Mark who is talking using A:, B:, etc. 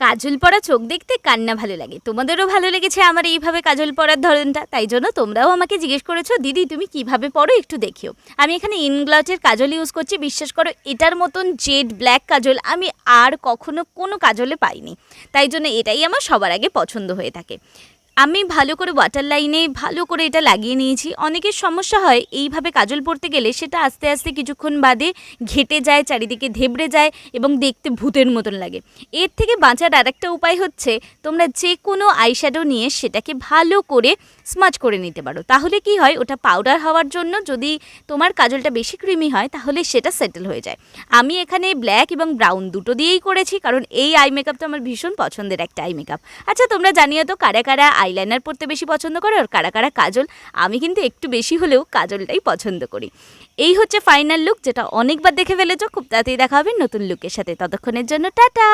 A: কাজল পরা চোখ দেখতে কান্না ভালো লাগে। তোমাদেরও ভালো লেগেছে আমার এইভাবে কাজল পরার ধরনটা, তাই জন্য তোমরাও আমাকে জিজ্ঞেস করেছো দিদি তুমি কিভাবে পরো একটু দেখিও। আমি এখানে ইনগ্লটের কাজল ইউজ করছি। বিশ্বাস করো এটার মতন জেড ব্ল্যাক কাজল আমি আর কখনো কোনো কাজলে পাইনি, তাই জন্য এটাই আমার সবার আগে পছন্দ হয়ে থাকে। আমি ভালো করে ওয়াটার লাইনে ভালো করে এটা লাগিয়ে নিয়েছি। অনেকের সমস্যা হয় এইভাবে কাজল পরতে গেলে সেটা আস্তে আস্তে কিছুক্ষণ বাদে ঘেটে যায়, চারিদিকে ধেবড়ে যায় এবং দেখতে ভূতের মতন লাগে। এর থেকে বাঁচার আরেকটা উপায় হচ্ছে তোমরা যে কোনো আইশ্যাডো নিয়ে সেটাকে ভালো করে স্মাচ করে নিতে পারো। তাহলে কি হয়, ওটা পাউডার হওয়ার জন্য যদি তোমার কাজলটা বেশি ক্রিমি হয় তাহলে সেটা সেটেল হয়ে যায়। আমি এখানে ব্ল্যাক এবং ব্রাউন দুটো দিয়েই করেছি, কারণ এই আই মেকআপটা আমার ভীষণ পছন্দের একটা আই মেকআপ। আচ্ছা তোমরা জানিও তো কারা কারা আইলাইনার পরতে বেশি পছন্দ করো আর কারা কারা কাজল। আমি কিন্তু একটু বেশি হলেও কাজলটাই পছন্দ করি। এই হচ্ছে ফাইনাল লুক, যেটা অনেকবার দেখে ফেলেছো। খুব তাড়াতাড়ি দেখা হবে নতুন লুকের সাথে, ততক্ষণের জন্য টাটা।